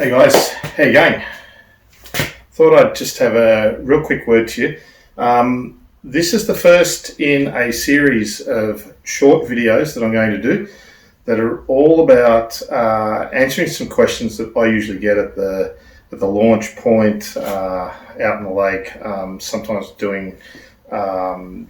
Hey guys, how you going? Thought I'd just have a real quick word to you. This is the first in a series of short videos that I'm going to do that are all about answering some questions that I usually get at the launch point out in the lake, sometimes doing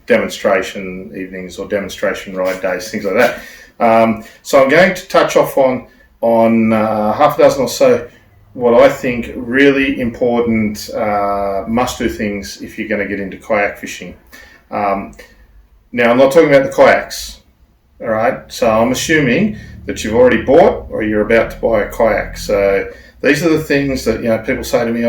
demonstration evenings or demonstration ride days, things like that. So I'm going to touch off on half a dozen or so what I think really important must-do things if you're going to get into kayak fishing. Now, I'm not talking about the kayaks, all right? So I'm assuming that you've already bought or you're about to buy a kayak. So these are the things that, people say to me,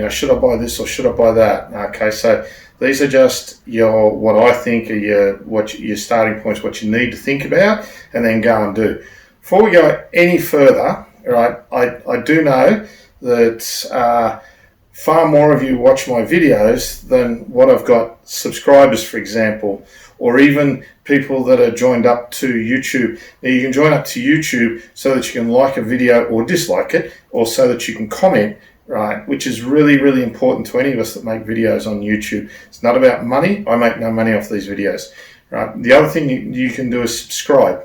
should I buy this or should I buy that? Okay, so these are just what I think are your starting points, what you need to think about and then go and do. Before we go any further, right, I do know that far more of you watch my videos than what I've got subscribers, for example, or even people that are joined up to YouTube. Now, you can join up to YouTube so that you can like a video or dislike it, or so that you can comment, right, which is really, really important to any of us that make videos on YouTube. It's not about money. I make no money off these videos, right? The other thing you can do is subscribe.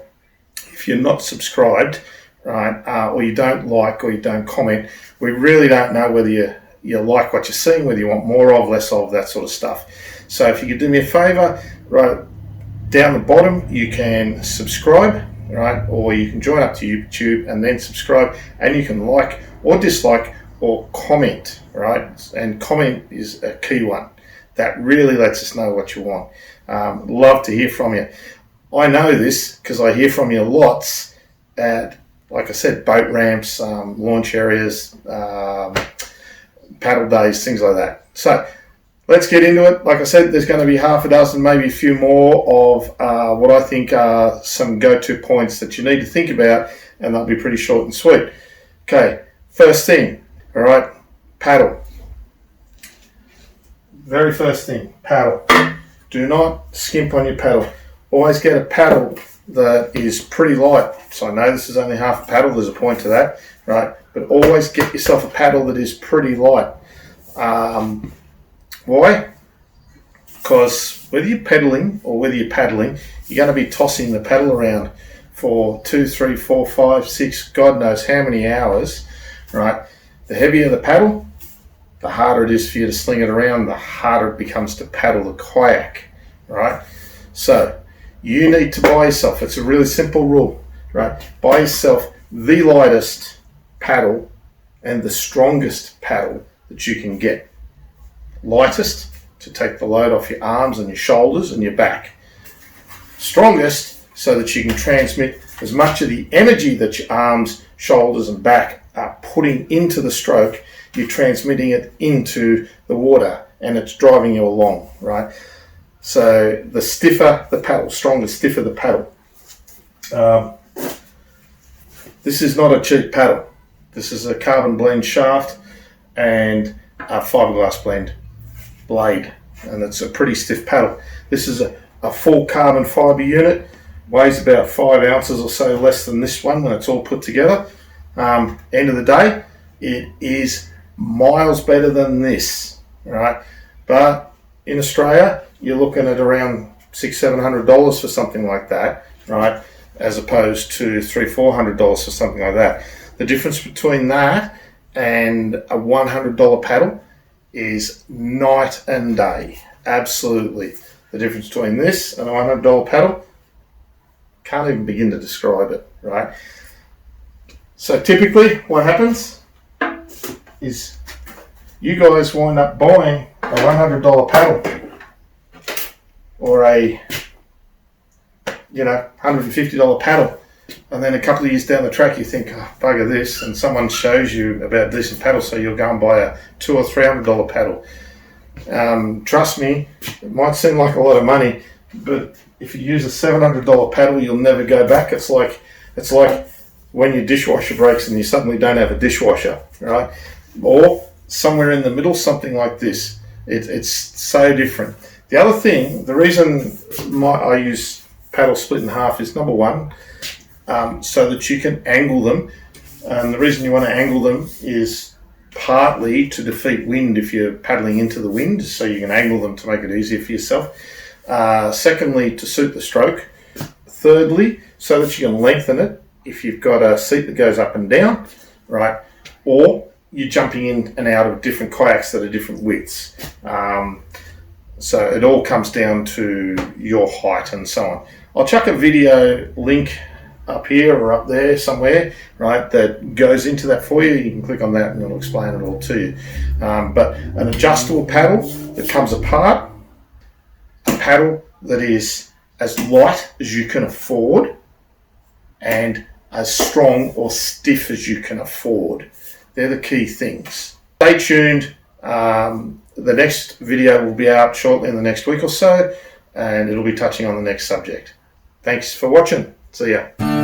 If you're not subscribed, right, or you don't like or you don't comment, we really don't know whether you like what you're seeing, whether you want more of, less of, that sort of stuff. So if you could do me a favor, right down the bottom, you can subscribe, right, or you can join up to YouTube and then subscribe, and you can like or dislike or comment, right? And comment is a key one. That really lets us know what you want. Love to hear from you. I know this because I hear from you lots at, like I said, boat ramps, launch areas, paddle days, things like that. So let's get into it. Like I said, there's going to be half a dozen, maybe a few more of what I think are some go-to points that you need to think about, and they'll be pretty short and sweet. Okay, first thing, all right, paddle. Very first thing, paddle. Do not skimp on your paddle. Always get a paddle that is pretty light. So I know this is only half a paddle, there's a point to that, right? But always get yourself a paddle that is pretty light. Why? Because whether you're pedaling or whether you're paddling, you're going to be tossing the paddle around for 2, 3, 4, 5, 6, God knows how many hours, right? The heavier the paddle, the harder it is for you to sling it around, the harder it becomes to paddle the kayak, right? So you need to buy yourself, it's a really simple rule, right? Buy yourself the lightest paddle and the strongest paddle that you can get. Lightest to take the load off your arms and your shoulders and your back. Strongest so that you can transmit as much of the energy that your arms, shoulders and back are putting into the stroke, you're transmitting it into the water and it's driving you along, right? So the stiffer the paddle, stronger, stiffer the paddle. This is not a cheap paddle. This is a carbon blend shaft and a fiberglass blend blade, and it's a pretty stiff paddle. This is a full carbon fiber unit, weighs about 5 ounces or so less than this one when it's all put together. End of the day, it is miles better than this, right? But in Australia, you're looking at around $600-700 for something like that, right? As opposed to $300-400 for something like that. The difference between that and a $100 paddle is night and day. Absolutely. The difference between this and a $100 paddle, can't even begin to describe it, right? So typically what happens is you guys wind up buying a $100 paddle or a $150 paddle, and then a couple of years down the track you think, bugger this, and someone shows you about a decent paddle, so you'll go and buy a $200 or $300 paddle. Trust me, it might seem like a lot of money, but if you use a $700 paddle, you'll never go back. It's like when your dishwasher breaks and you suddenly don't have a dishwasher, right? Or somewhere in the middle, something like this. It's so different. The other thing, the reason I use paddle split in half is, number one, so that you can angle them And the reason you want to angle them is partly to defeat wind if you're paddling into the wind, so you can angle them to make it easier for yourself. Secondly, to suit the stroke. Thirdly, so that you can lengthen it if you've got a seat that goes up and down, right? Or you're jumping in and out of different kayaks that are different widths. So it all comes down to your height and so on. I'll chuck a video link up here or up there somewhere, right, that goes into that for you. You can click on that and it'll explain it all to you. But an adjustable paddle that comes apart, a paddle that is as light as you can afford and as strong or stiff as you can afford. They're the key things. Stay tuned. The next video will be out shortly in the next week or so, and it'll be touching on the next subject. Thanks for watching. See ya.